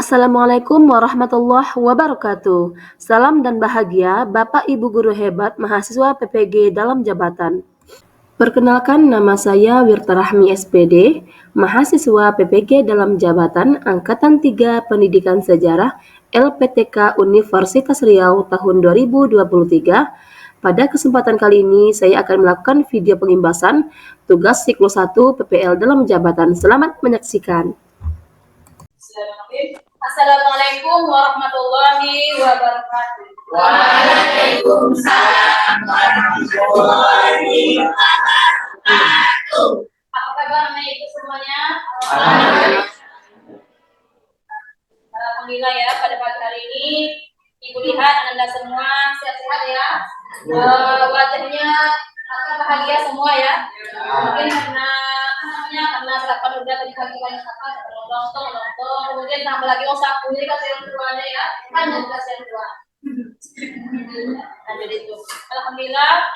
Assalamualaikum warahmatullahi wabarakatuh. Salam dan bahagia Bapak Ibu Guru hebat mahasiswa PPG dalam jabatan. Perkenalkan, nama saya Wirta Rahmi SPD, mahasiswa PPG dalam jabatan Angkatan 3 Pendidikan Sejarah LPTK Universitas Riau tahun 2023. Pada kesempatan kali ini saya akan melakukan video pengimbasan tugas siklus 1 PPL dalam jabatan. Selamat menyaksikan. Assalamualaikum warahmatullahi wabarakatuh. Waalaikumsalam warahmatullahi wabarakatuh. Apa kabar anak ibu semuanya? Alhamdulillah ya, pada pagi hari ini ibu lihat anda semua sehat-sehat ya. Wajahnya bahagia semua ya. Mungkin karena sarapan udah tadi pagi banyak apa lontong, kemudian tambah lagi sapu, jadi kasihan keduanya ya, kan kasihan kedua. Nah jadi itu, alhamdulillah.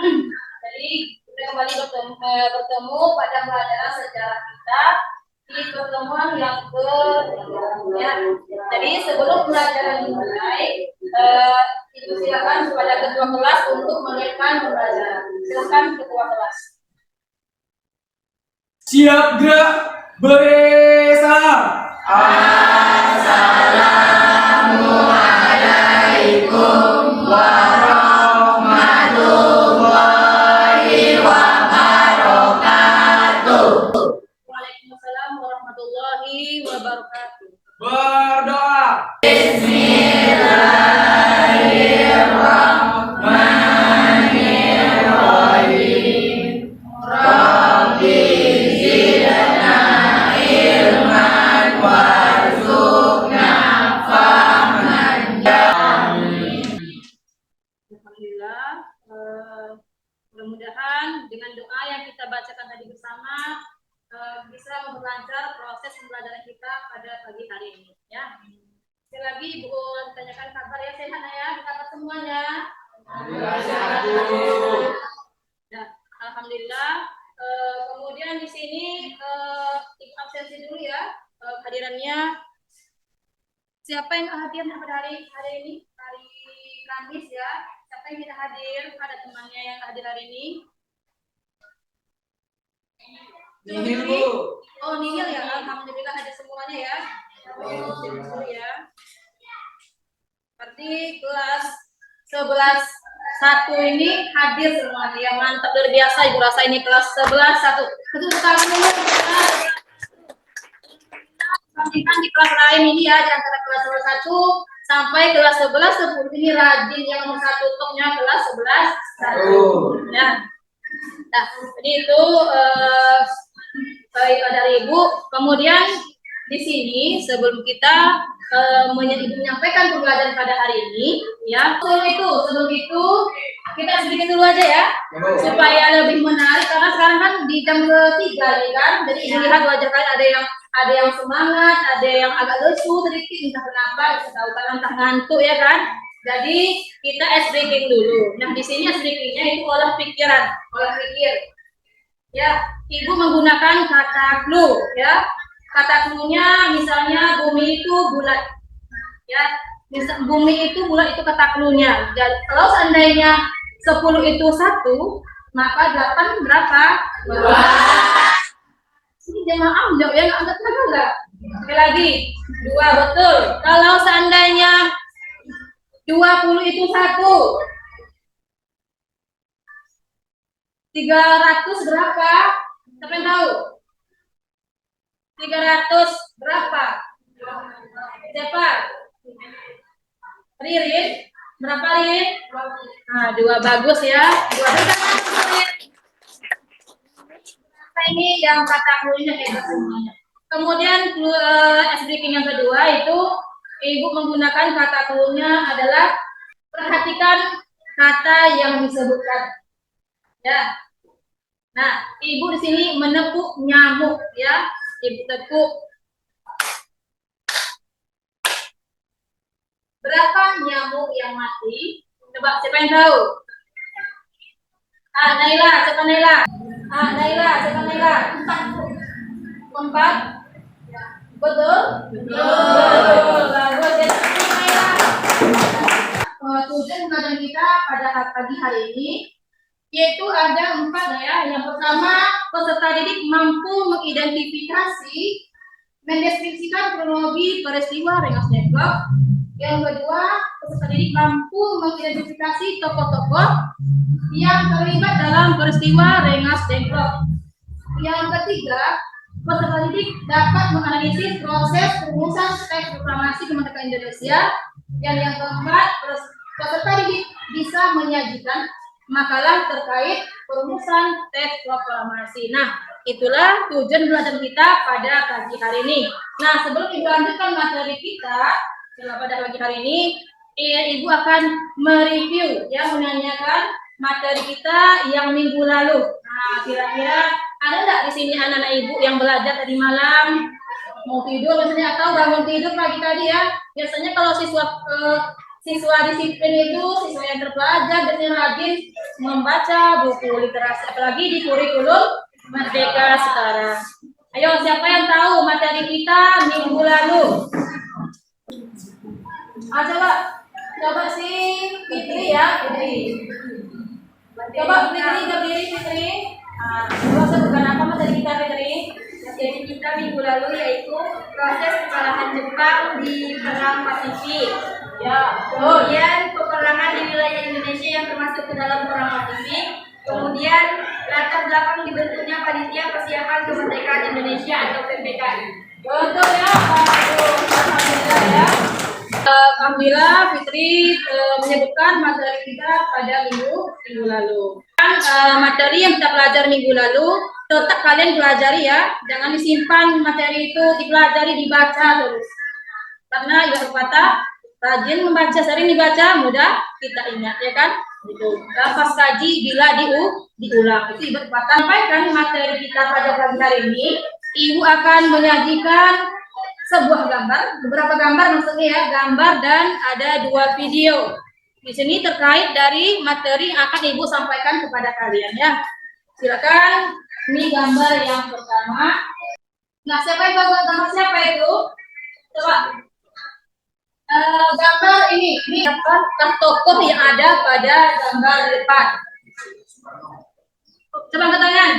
Jadi kita kembali bertemu pada pelajaran sejarah kita di pertemuan yang ya. Jadi sebelum pelajaran dimulai, ibu silakan kepada ketua kelas untuk menyiapkan pembelajaran. Silakan ketua kelas. Siap gerak, beri salam. Assalamualaikum warahmatullahi wabarakatuh. Waalaikumsalam warahmatullahi wabarakatuh. Berdoa. Bismillahirrahmanirrahim. Rabbi zidna ilman warzuqna fahman. Alhamdulillah. Mudah-mudahan dengan doa yang kita bacakan tadi bersama bisa memperlancar proses pembelajaran kita pada pagi hari ini ya. Sekali lagi Ibu tanyakan kabar ya, sehat ya, kabar semuanya. Nah, alhamdulillah. Kemudian di sini Ibu absensi dulu ya hadirannya. Siapa yang hadir pada hari ini? Hari Kamis ya. Siapa yang tidak hadir? Ada temannya yang hadir hari ini? Nihil, Bu. Oh, nihil ya. Alhamdulillah hadir semuanya ya. Ya. Berarti kelas 11-1 ini hadir semuanya. Yang mantap, luar biasa Ibu rasa ini kelas 11-1. Betul sekali. Pastikan di kelas lain ini ya, di antara kelas 11-1 sampai kelas 11-10 ini rajin, yang nomor 1 topnya kelas 11-1 ya. Nah, jadi itu dari Ibu. Kemudian di sini sebelum kita menyampaikan pembelajaran pada hari ini ya, sebelum itu kita sedikit dulu aja ya, supaya lebih menarik, karena sekarang kan di jam ketiga nih kan, jadi lihat wajah kalian ada yang semangat, ada yang agak lesu sedikit, entah kenapa, bisa tahu kan entah ngantuk ya kan. Jadi kita ice breaking dulu. Nah di sini ice breakingnya itu olah pikir. Ya, Ibu menggunakan kata clue ya. Kata clue-nya misalnya bumi itu bulat. Ya, misal bumi itu bulat itu kata clue-nya. Jadi kalau seandainya 10 itu 1, maka 8 berapa? 2. Ini jemaah jawab ya, nggak angkat enggak? Sekali lagi, 2 betul. Kalau seandainya 20 itu 1, 300 berapa? Siapa yang tahu? 300 berapa? Siapa? Ririn? Berapa Ririn? Nah, 2 bagus ya. 2 bagus. Ini yang kata clue-nya hebat semuanya. Kemudian ice breaking yang kedua itu Ibu menggunakan kata clue-nya adalah perhatikan kata yang disebutkan. Ya. Nah, Ibu di sini menepuk nyamuk ya. Ibu tepuk. Berapa nyamuk yang mati? Coba siapa yang tahu? Naila, siapa Naila? Naila, siapa Naila? 4. Betul? Betul. Bagus. Jadi mulailah. Tujuan belajar kita pada pagi hari ini yaitu ada 4 ya. Yang pertama, peserta didik mampu mengidentifikasi, mendeskripsikan kronologi peristiwa Rengas Dengklok. Yang kedua, peserta didik mampu mengidentifikasi tokoh-tokoh yang terlibat dalam peristiwa Rengas Dengklok. Yang ketiga, peserta didik dapat menganalisis proses perumusan teks proklamasi kemerdekaan Indonesia. Dan yang keempat, peserta didik bisa menyajikan makalah terkait perumusan teks proklamasi. Nah, itulah tujuan belajar kita pada pagi hari ini. Nah, sebelum Ibu lanjutkan materi kita pada pagi hari ini, Ibu akan mereview yang menanyakan materi kita yang minggu lalu. Nah, kira-kira ada nggak di sini anak-anak Ibu yang belajar tadi malam? Mau tidur misalnya atau bangun tidur pagi tadi ya? Biasanya kalau siswa disiplin itu siswa yang terpelajar dan yang rajin membaca buku literasi, apalagi di kurikulum Merdeka sekarang. Ayo, siapa yang tahu materi kita minggu lalu? Coba si Fitri ya, Fitri. Coba Fitri berdiri, Fitri. Coba sebutkan apa materi kita, Fitri? Materi kita minggu lalu yaitu proses kekalahan Jepang di Perang Pasifik. Ya, Kemudian peperangan di wilayah Indonesia yang termasuk ke dalam Perang Pasifik. Kemudian latar belakang dibentuknya Panitia Persiapan Kemerdekaan Indonesia atau PPKI. betul ya, alhamdulillah ya. Alhamdulillah Fitri menyebutkan materi kita pada minggu lalu. Materi yang kita pelajari minggu lalu tetap kalian pelajari ya, jangan disimpan materi itu, dipelajari, dibaca terus. Karena ibarat kata rajin membaca, sering dibaca, mudah kita ingat ya kan? Itu. Pas kaji bila diulang. Itu ibarat kata. Sampaikan materi kita pada pagi hari ini, Ibu akan menyajikan sebuah gambar, beberapa gambar maksudnya ya, gambar dan ada 2 video. Di sini terkait dari materi yang akan Ibu sampaikan kepada kalian ya. Silakan, ini gambar yang pertama. Nah, siapa yang tahu gambar siapa itu? Coba. Gambar ini gambar tokoh yang ada pada gambar depan. Coba angkat tangan.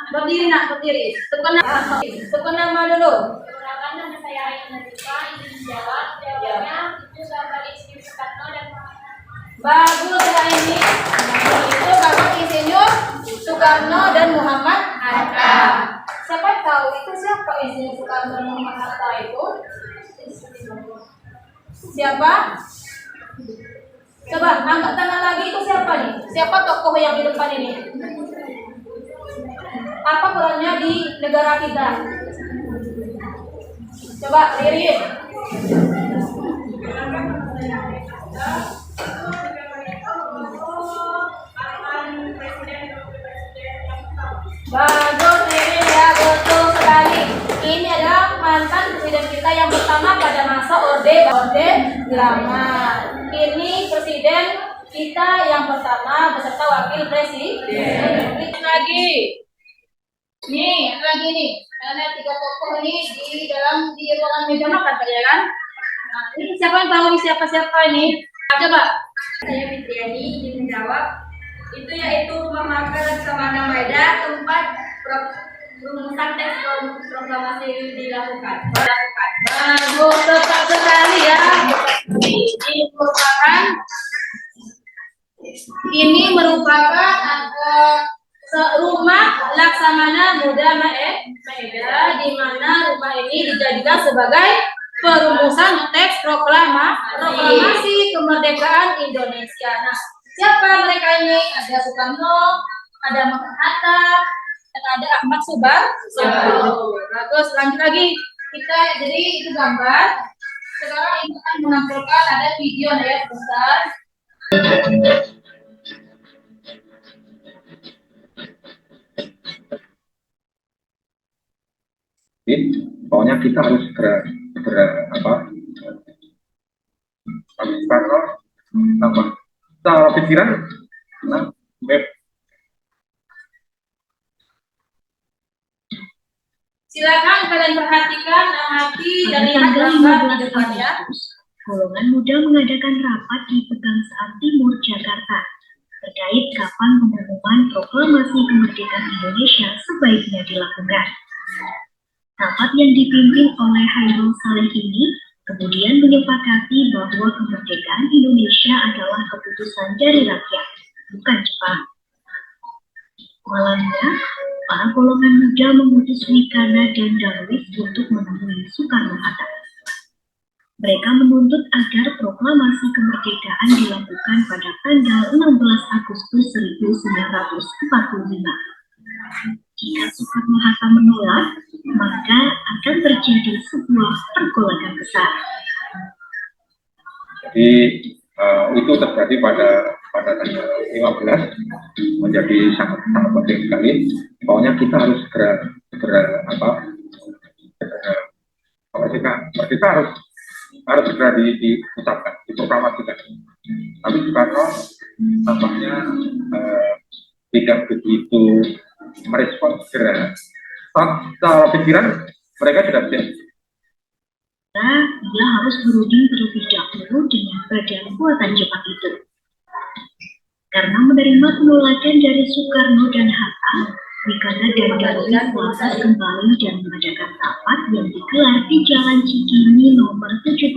Berdiri nak, berdiri. Sebutkan nama dulu. Perkenalkan, nama saya Aina Nadifa, izin menjawab. Jawabannya itu gambar Insinyur Soekarno dan Muhammad. Bagus ya ini. Itu gambar Insinyur Soekarno dan Muhammad Hatta. Siapa tahu itu siapa Insinyur Soekarno dan Muhammad Hatta itu? Siapa? Coba angkat tangan lagi, itu siapa nih? Siapa tokoh yang di depan ini? Apa perannya di negara kita? Coba lirik. Bagus lirik ya, betul sekali. Ini adalah mantan presiden kita yang pertama pada masa Orde Lama. Ini presiden kita yang pertama beserta wakil presiden. Lagi. Nih, lagi nih. Ada 3 tokoh ini di ruangan meja makan ya kan? Nah, ini siapa yang tahu nih siapa ini? Coba. Saya Fitriani izin menjawab. Itu yaitu Rumah Makan Samana Maeda, tempat rumusan teks proklamasi dilakukan. Bagus, tepat sekali ya. Ini merupakan rumah Laksamana Muda Maeda, di mana rumah ini dijadikan sebagai perumusan teks proklamasi kemerdekaan Indonesia. Nah, siapa mereka ini? Ada Soekarno, ada Muhammad Hatta, dan ada Ahmad Subarjo. Bagus, lanjut lagi. Kita jadi itu gambar. Sekarang ini akan menampilkan ada video ya besar. Pokoknya kita harus pikiran web Silakan kalian perhatikan, amati, dan Pada lihat tanggal gambar di 15 depannya. Agustus, golongan muda mengadakan rapat di Pegangsaan Timur, Jakarta, terkait kapan pengumuman proklamasi kemerdekaan Indonesia sebaiknya dilakukan. Rapat yang dipimpin oleh Hairul Saleh ini kemudian menyepakati bahwa kemerdekaan Indonesia adalah keputusan dari rakyat, bukan Jepang. Malamnya, para golongan muda mengutus Wikana dan Darwis untuk menemui Soekarno-Hatta. Mereka menuntut agar proklamasi kemerdekaan dilakukan pada tanggal 16 Agustus 1945. Jika Soekarno-Hatta menolak, maka akan terjadi sebuah pergolakan besar. Jadi itu terjadi pada tanggal 15, menjadi sangat penting sekali. Pokoknya kita harus segera harus segera diucapkan, diproklamasikan. Tapi Soekarno tampaknya tidak begitu merespon segera. Secara pikiran mereka tidak siap. Ia harus berunding terlebih dahulu dengan badan buatan Jepang itu. Karena menerima penolakan dari Soekarno dan Hatta, Wikana dan Darwis lantas kembali dan mengadakan rapat yang digelar di Jalan Cikini nomor 71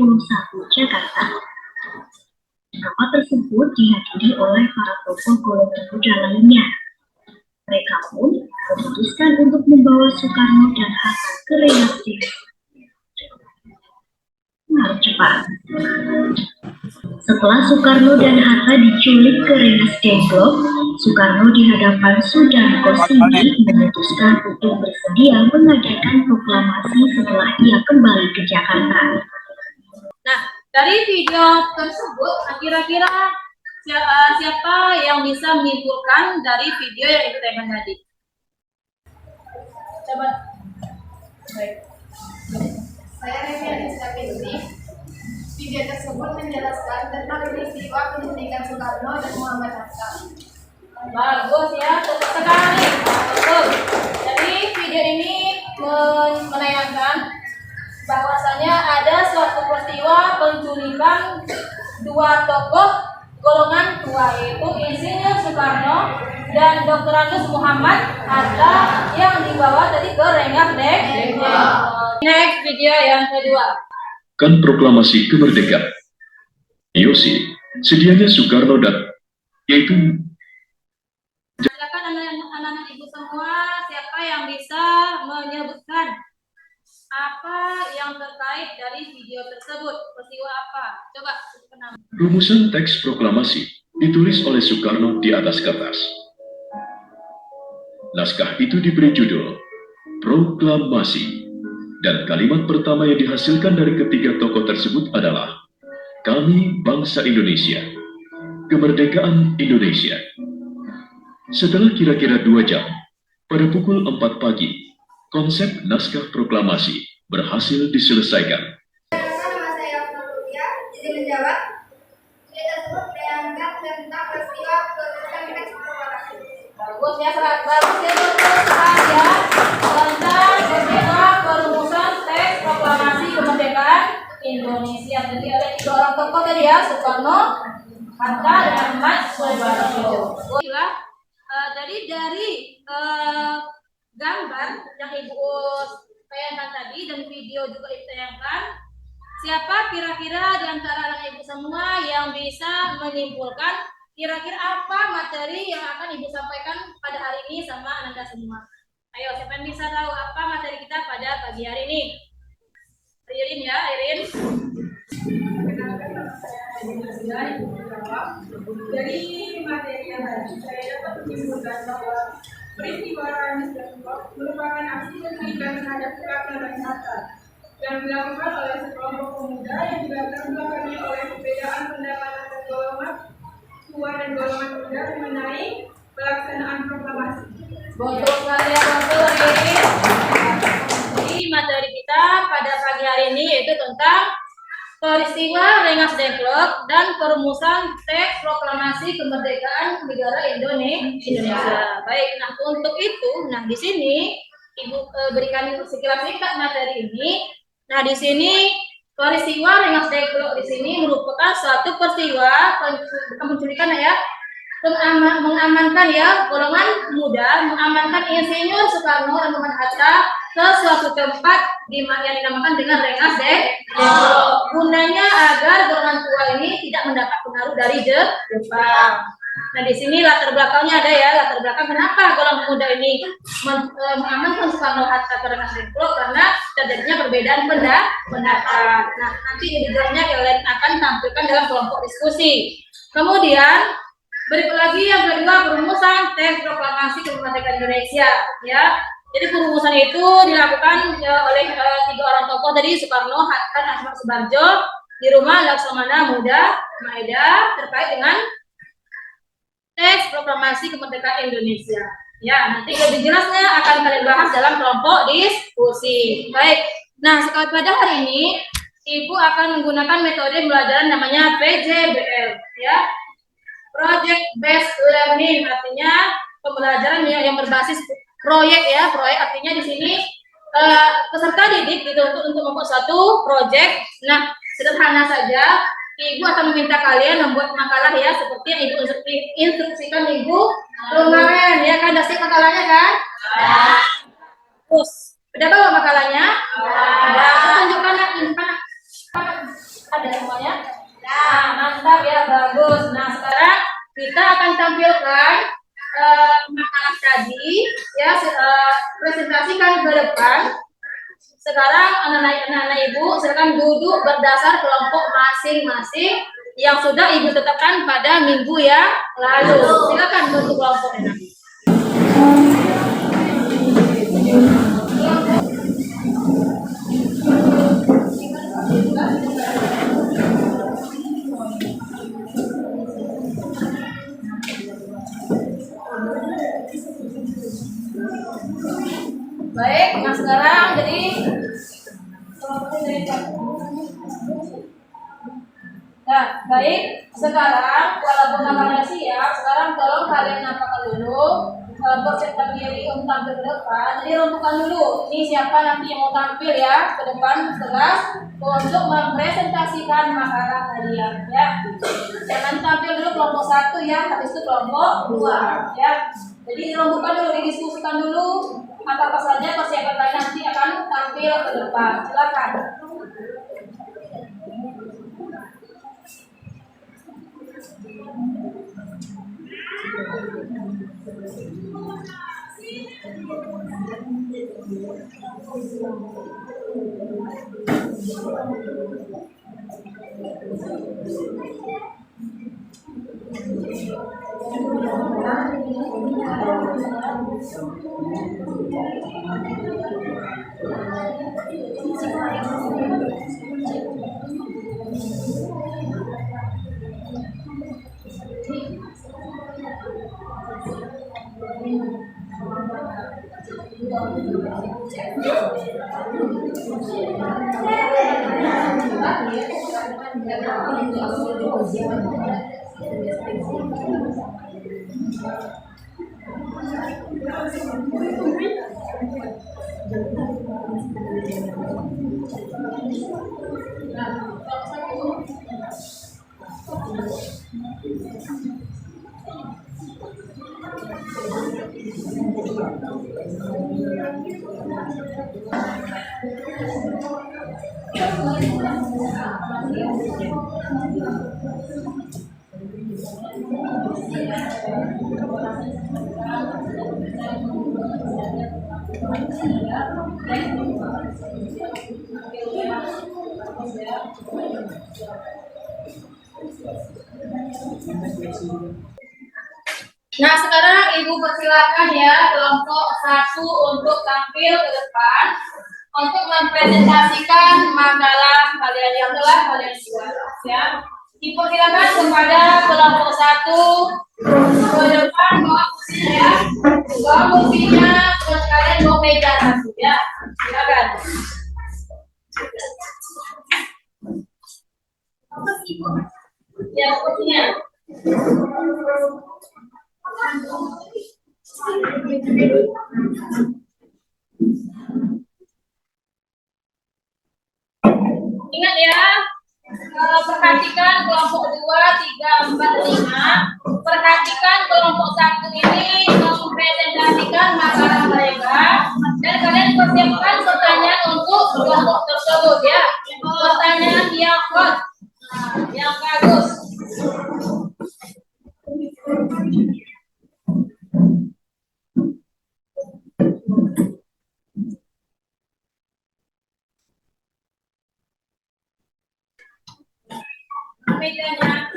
Jakarta. Rapat tersebut dihadiri oleh para tokoh golongan muda lainnya. Mereka pun memutuskan untuk membawa Soekarno dan Hatta ke Rengas Jepang. Setelah Soekarno dan Hatta diculik ke Rengas Dengklok, Soekarno di hadapan Sudarko Singgi memutuskan untuk bersedia mengadakan proklamasi setelah ia kembali ke Jakarta. Nah, dari video tersebut, kira-kira siapa yang bisa menyimpulkan dari video yang ditayangkan tadi? Coba. Baik. Saya Reviani Sapitri. Video tersebut menjelaskan tentang peristiwa penculikan Soekarno dan Muhammad Hatta. Bagus ya, tepat sekali. Betul. Jadi video ini menayangkan bahwasanya ada suatu peristiwa penculikan dua tokoh golongan tua, yaitu Insinyur Soekarno dan Dr. Andes Muhammad Hatta yang dibawa tadi ke Rengas Dengklok. Next video yang kedua. Kan proklamasi kemerdekaan. Yosi, sedianya Soekarno dan yaitu. Silakan anak-anak ibu semua, siapa yang bisa menyebutkan apa yang terkait dari video tersebut, peristiwa apa? Coba sebutkan nama. Rumusan teks proklamasi ditulis oleh Soekarno di atas kertas. Naskah itu diberi judul Proklamasi, dan kalimat pertama yang dihasilkan dari ketiga tokoh tersebut adalah Kami Bangsa Indonesia, Kemerdekaan Indonesia. Setelah kira-kira 2 jam, pada pukul 4 pagi, konsep naskah proklamasi berhasil diselesaikan. Nama saya Farulia, izin menjawab. Video tersebut menayangkan tentang peristiwa penculikan teks proklamasi. Bagus ya, bagus ya, betul sekali ya. Tentang peristiwa perumusan teks proklamasi kemerdekaan Indonesia. Jadi ada 3 orang tokoh tadi ya, Soekarno, Hatta, dan Ahmad Soekarno. Jadi dari gambar yang Ibu tayangkan tadi dan video juga ditayangkan, siapa kira-kira di antara anak ibu semua yang bisa menyimpulkan kira-kira apa materi yang akan Ibu sampaikan pada hari ini sama Anda semua? Ayo, siapa yang bisa tahu apa materi kita pada pagi hari ini? Irin ya, Irin. Dari materi yang tadi, saya dapat menyimpulkan bahwa peristiwa Rengas Dengklok merupakan aksi penculikan terhadap Soekarno dan Hatta yang dilakukan oleh sekelompok pemuda yang dilatar belakangi oleh perbedaan pendapat antara golongan tua dan golongan muda mengenai pelaksanaan proklamasi. Betul sekali ya, betul Irin. Jadi materi kita pada pagi hari ini yaitu tentang peristiwa Rengas Dengklok dan perumusan teks proklamasi kemerdekaan negara Indonesia. Baik, nah untuk itu, di sini Ibu berikan sekilas singkat materi ini. Nah, di sini peristiwa Rengas Dengklok di sini merupakan suatu peristiwa penculikan ya, mengamankan ya golongan muda, mengamankan Insinyur Soekarno dan Muhammad Hatta ke suatu tempat yang dinamakan dengan Rengas Dengklok. Gunanya agar golongan tua ini tidak mendapat pengaruh dari Jepang. Nah, di sini latar belakangnya ada ya, latar belakang kenapa golongan muda ini mengamankan Soekarno Hatta ke Rengas Dengklok, karena terjadinya perbedaan pendapat. Nah, nanti detailnya kalian akan tampilkan dalam kelompok diskusi. Kemudian berikut lagi yang kedua, perumusan teks proklamasi kemerdekaan Indonesia ya. Jadi perumusan itu dilakukan oleh 3 orang tokoh tadi, Soekarno, Hatta, dan Ahmad Subarjo di rumah Laksamana Muda Maeda terkait dengan teks proklamasi kemerdekaan Indonesia. Ya, nanti lebih jelasnya akan kalian bahas dalam kelompok diskusi. Baik. Nah, pada hari ini Ibu akan menggunakan metode pembelajaran namanya PJBL ya. Project Based Learning, artinya pembelajaran yang berbasis proyek ya. Proyek artinya di sini peserta didik dituntut untuk membuat suatu proyek. Nah, sederhana saja. Ibu akan meminta kalian membuat makalah ya, seperti yang Ibu instruksikan Ibu kemarin ya kan, dasar makalahnya kan? Terus, udah bawa makalahnya? Ada. Tunjukkan ada semuanya? Nah, mantap ya, bagus. Nah, sekarang kita akan tampilkan makalah tadi ya, presentasikan ke depan. Sekarang anak-anak Ibu silakan duduk berdasar kelompok masing-masing yang sudah Ibu tetapkan pada minggu yang lalu. Silakan bentuk kelompoknya. Baik, nah sekarang jadi nah, baik, sekarang walaupun namanya siap, sekarang tolong kalian nampakkan dulu, persiapkan diri untuk tampil ke depan. Jadi rentukan dulu, ini siapa nanti yang mau tampil ya ke depan kelas untuk mempresentasikan makalah kalian ya. Jangan tampil dulu kelompok 1 ya, habis itu kelompok 2 ya. Jadi rentukan dulu, didiskusikan dulu apa saja persiapan kalian nanti akan tampil ke depan. Silakan. Nah, sekarang Ibu persilakan ya kelompok 1 untuk tampil ke depan untuk mempresentasikan makalah kalian yang telah kalian buat ya. Dipersilakan kepada kelompok 1 ke depan bawa kursinya ya. Bawa kursinya, terus kalian bawa meja satu ya. Silakan. Ya, kursinya. Ingat ya, perhatikan kelompok 2, 3, 4, 5. Perhatikan kelompok 1 ini mempresentasikan makalah mereka dan kalian persiapkan pertanyaan untuk kelompok tersebut ya. Pertanyaan yang hot, yang bagus. Mejanya,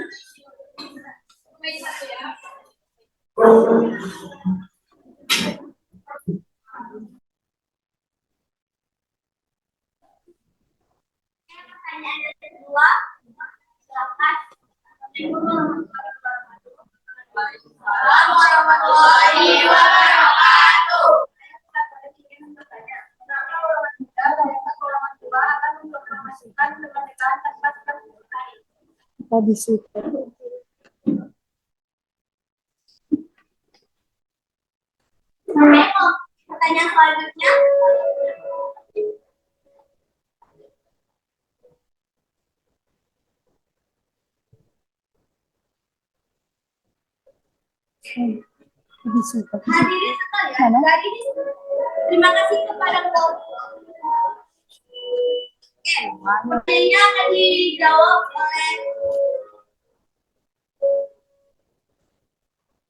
meja satu ya. Pertanyaan yang kedua, silakan. Assalamualaikum warahmatullahi wabarakatuh. Pertanyaan selanjutnya. Hadirin sekalian, dari terima kasih kepada pertanyaannya akan dijawab oleh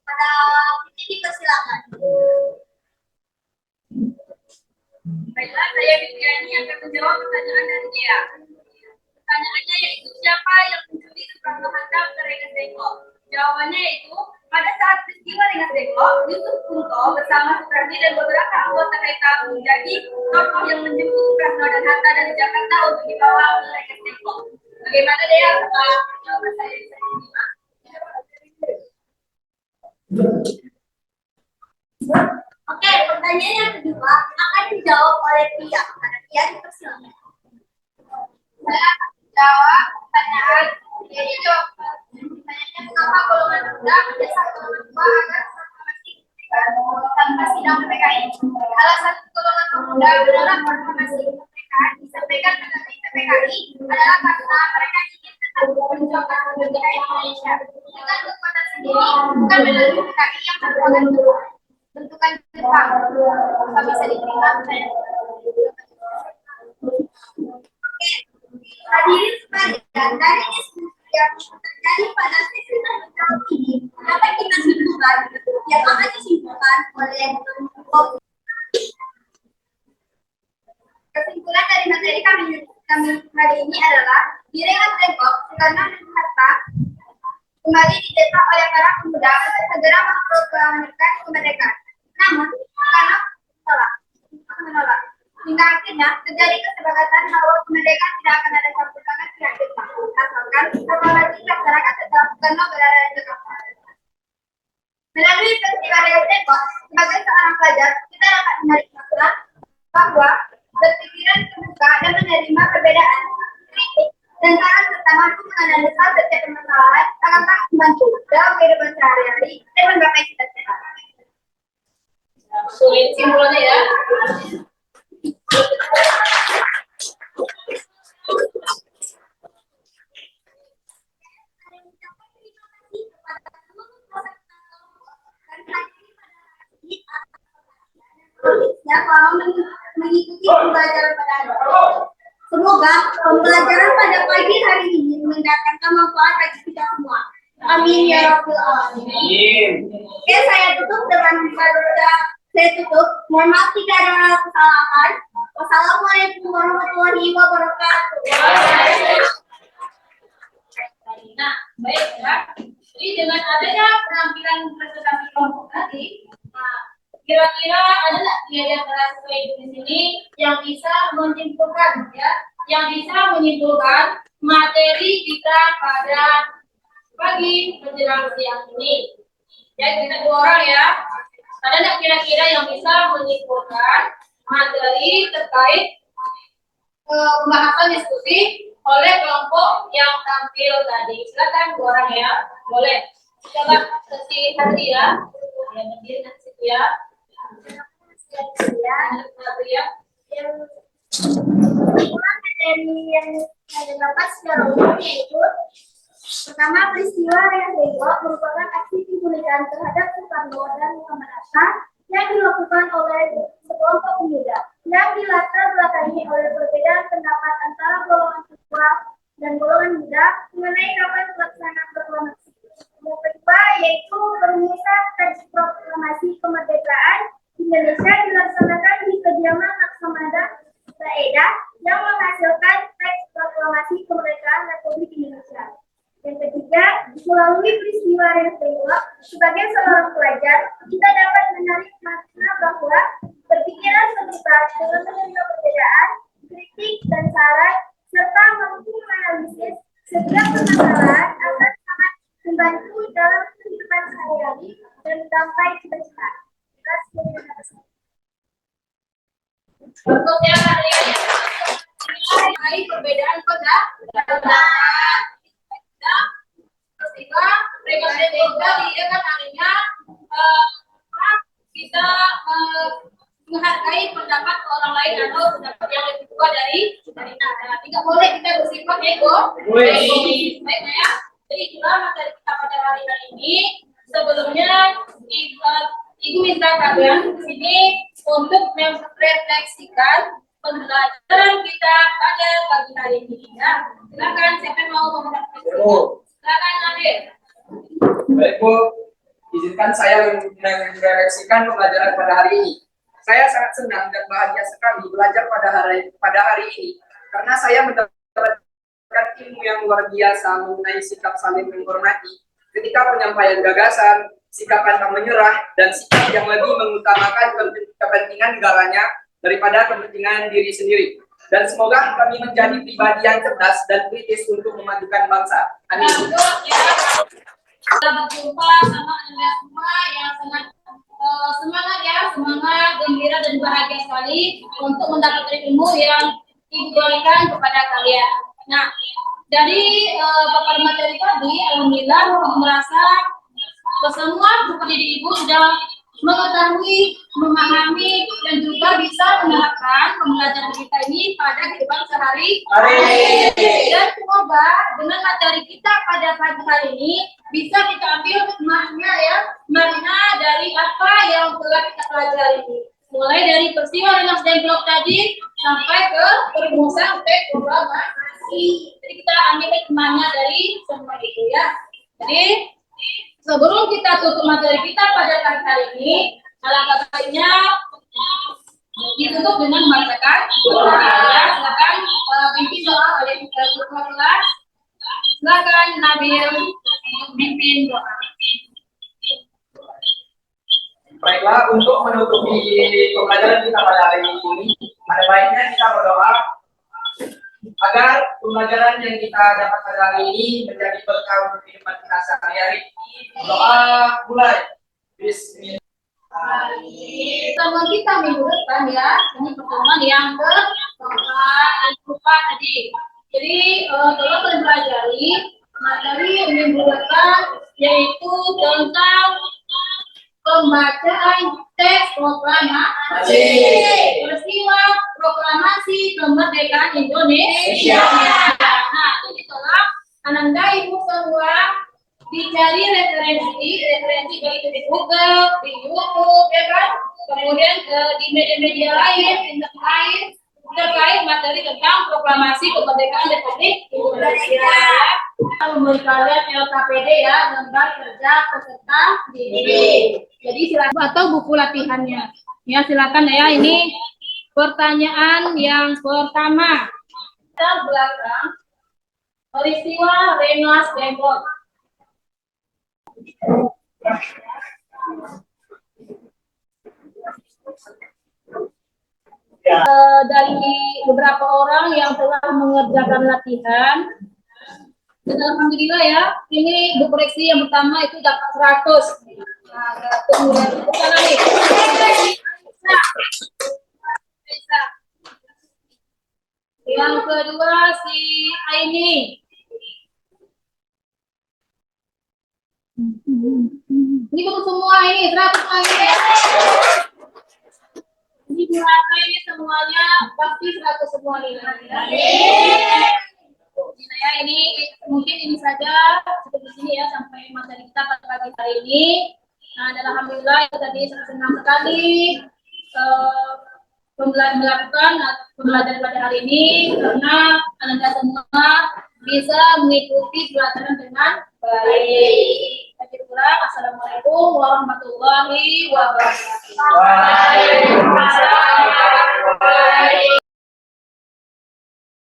pada ini dipersilakan. Baiklah, saya Fitriani yang akan menjawab pertanyaan dari dia. Pertanyaannya yaitu siapa yang mencuri Soekarno Hatta ke Rengas Dengklok? Jawabannya yaitu pada saat peristiwa Rengas Dengklok, Yusuf Kunto bersama Soekardi dan beberapa anggota kereta menjadi tokoh yang menjemput Soekarno dan Hatta dari Jakarta untuk dibawa ke Rengas Dengklok. Bagaimana Dea? Jawaban saya bisa diterima? Oke, pertanyaan yang kedua akan dijawab oleh Tia. Tia dipersilakan. Saya akan menjawab pertanyaan ini jawab. Pertanyaannya mengapa golongan muda mendesak golongan tua agar proklamasi tanpa sidang PPKI? Alasan golongan pemuda menolak proklamasi kemerdekaan disampaikan mengenai PPKI adalah karena mereka ingin tetap memperjuangkan kemerdekaan Indonesia dengan kekuatan sendiri, bukan melalui PKI yang merupakan bentukan Jepang. Apa bisa diterima? Hadirin sekalian, dari diskusi yang terjadi pada sesi tanya ini dapat kita simpulkan yang akan disimpulkan oleh kesimpulan dari materi kami hari ini adalah di Rengas Dengklok Soekarno dan Hatta kembali didesak oleh para pemuda untuk segera memproklamirkan kemerdekaan. Namun Soekarno menolak. Hingga akhirnya terjadi kesepakatan bahwa kemerdekaan tidak akan ada campur tangan pihak Jepang, asalkan proklamasi dilaksanakan setelah Soekarno berada di Jakarta. Melalui peristiwa Rengas Dengklok, sebagai seorang pelajar, kita dapat menarik makna bahwa berpikiran terbuka dan menerima perbedaan, kritik, dan saran serta mampu menganalisa setiap permasalahan akan sangat membantu dalam kehidupan sehari-hari dan menggapai cita-cita. Sulit simpulannya ya. yang selama mengikuti pembelajaran pada hari ini. Semoga pembelajaran pada pagi hari ini mendatangkan manfaat bagi kita semua. Amin ya rabbal alamin. Oke, saya tutup dengan saya tutup. Mohon maaf jika ada kesalahan. Wassalamualaikum warahmatullahi wabarakatuh. Nah, baik ya. Jadi dengan adanya penampilan presentasi kelompok tadi, nah, kira-kira ada nggak yang sesuai di sini yang bisa menyimpulkan ya, yang bisa menyimpulkan materi kita pada pagi menjelang siang ini. Ya, kita 2 orang ya. Ada nggak kira-kira yang bisa menyimpulkan materi terkait pembahasan diskusi oleh kelompok yang tampil tadi? Silakan 2 orang ya, boleh. Coba sesi tadi ya, yang berdiri nanti situ ya. Ya. Satu ya. materi yang saya dapat secara umum yaitu pertama, peristiwa yang Dengklok merupakan aksi penculikan terhadap Soekarno dan Muhammad Hatta yang dilakukan oleh sekelompok pemuda yang dilatar belakangi oleh perbedaan pendapat antara golongan siswa dan golongan muda mengenai kapan pelaksanaan proklamasi. Yang kedua yaitu perumusan teks proklamasi kemerdekaan Indonesia dilaksanakan di kediaman Laksamana Saeda yang menghasilkan teks proklamasi kemerdekaan Republik Indonesia. Yang ketiga, melalui peristiwa yang Dengklok, sebagai seorang pelajar, kita dapat menarik makna bahwa berpikiran terbuka dengan menerima perbedaan, kritik dan saran, serta mampu menganalisis setiap permasalahan akan sangat membantu dalam kehidupan sehari-hari dan sampai cita-cita. Terima kasih. Untuk yang hari ini mengenai perbedaan pendapat. Ketika mereka dia kan artinya bisa menghargai pendapat orang lain atau pendapat yang lebih tua dari kita. Tidak boleh kita bersifat egois. Baik ya. Jadi itulah materi kita pada hari ini. Sebelumnya Ibu minta kalian di sini untuk merefleksikan pembelajaran kita pada pagi hari ini. Ya, silakan siapa yang mau merefleksikan? Silakan Nabil. Baik Bu, izinkan saya merefleksikan pembelajaran pada hari ini. Saya sangat senang dan bahagia sekali belajar pada hari ini karena saya mendapatkan ilmu yang luar biasa mengenai sikap saling menghormati ketika penyampaian gagasan, sikap pantang menyerah, dan sikap yang lebih mengutamakan kepentingan negaranya daripada kepentingan diri sendiri. Dan semoga kami menjadi pribadi yang cerdas dan kritis untuk memajukan bangsa. Amin. Kita berjumpa sama Anda semua yang sangat semangat ya, semangat, gembira dan bahagia sekali untuk mendapatkan ilmu yang diberikan kepada kalian. Nah, dari paparan materi tadi, alhamdulillah merasa semua seperti ibu sudah mengetahui, memahami, dan juga bisa menerapkan pembelajaran kita ini pada kehidupan sehari-hari. Dan semoga dengan materi kita pada pagi hari ini bisa kita ambil makna ya, makna dari apa yang telah kita pelajari ini. Mulai dari peristiwa Rengas Dengklok tadi sampai ke perumusan teks proklamasi. Jadi kita ambil makna dari semua itu ya. Jadi sebelum kita tutup materi kita pada pagi hari ini, alangkah baiknya ditutup dengan membacakan doa. Silakan pimpin doa oleh ketua kelas. Silakan Nabil pimpin doa. Baiklah, untuk menutupi pembelajaran kita pada hari ini, ada baiknya kita berdoa agar pembelajaran yang kita dapat pada hari ini menjadi berkah untuk kehidupan kita sehari-hari. Doa mulai. Bismillah. Pertemuan kita minggu depan ya, ini pertemuan yang berupa tadi. Jadi tolong pelajari materi minggu depan yaitu tentang pembacaan teks proklamasi, peristiwa proklamasi kemerdekaan Indonesia. Nah, jadi tolong Ananda ibu semua dicari referensi baik itu di Google, di YouTube, ya kan? Kemudian di media-media lain, internet lain terkait materi tentang proklamasi kemerdekaan Republik Indonesia. Kita memberi kalian LKPD ya, lembar kerja peserta didik. Jadi silakan atau buku latihannya. Ya silakan ya. Ini pertanyaan yang pertama. Kita belakang peristiwa Rengas Dengklok. Dari beberapa orang yang telah mengerjakan latihan, dan alhamdulillah ya, ini buku koreksi yang pertama itu dapat 100. Nah, kemudian kita lagi. Yang kedua si Aini. Ini buku semua ini 100 lagi. Ini Ibu ini semuanya pasti 100 semua nilainya. Ya, ini mungkin ini saja cukup di sini ya sampai materi kita pada pagi hari ini. Nah, dan alhamdulillah itu tadi sangat senang sekali melakukan pembelajaran pada hari ini karena Anda semua bisa mengikuti pelajaran dengan baik. Assalamualaikum warahmatullahi wabarakatuh.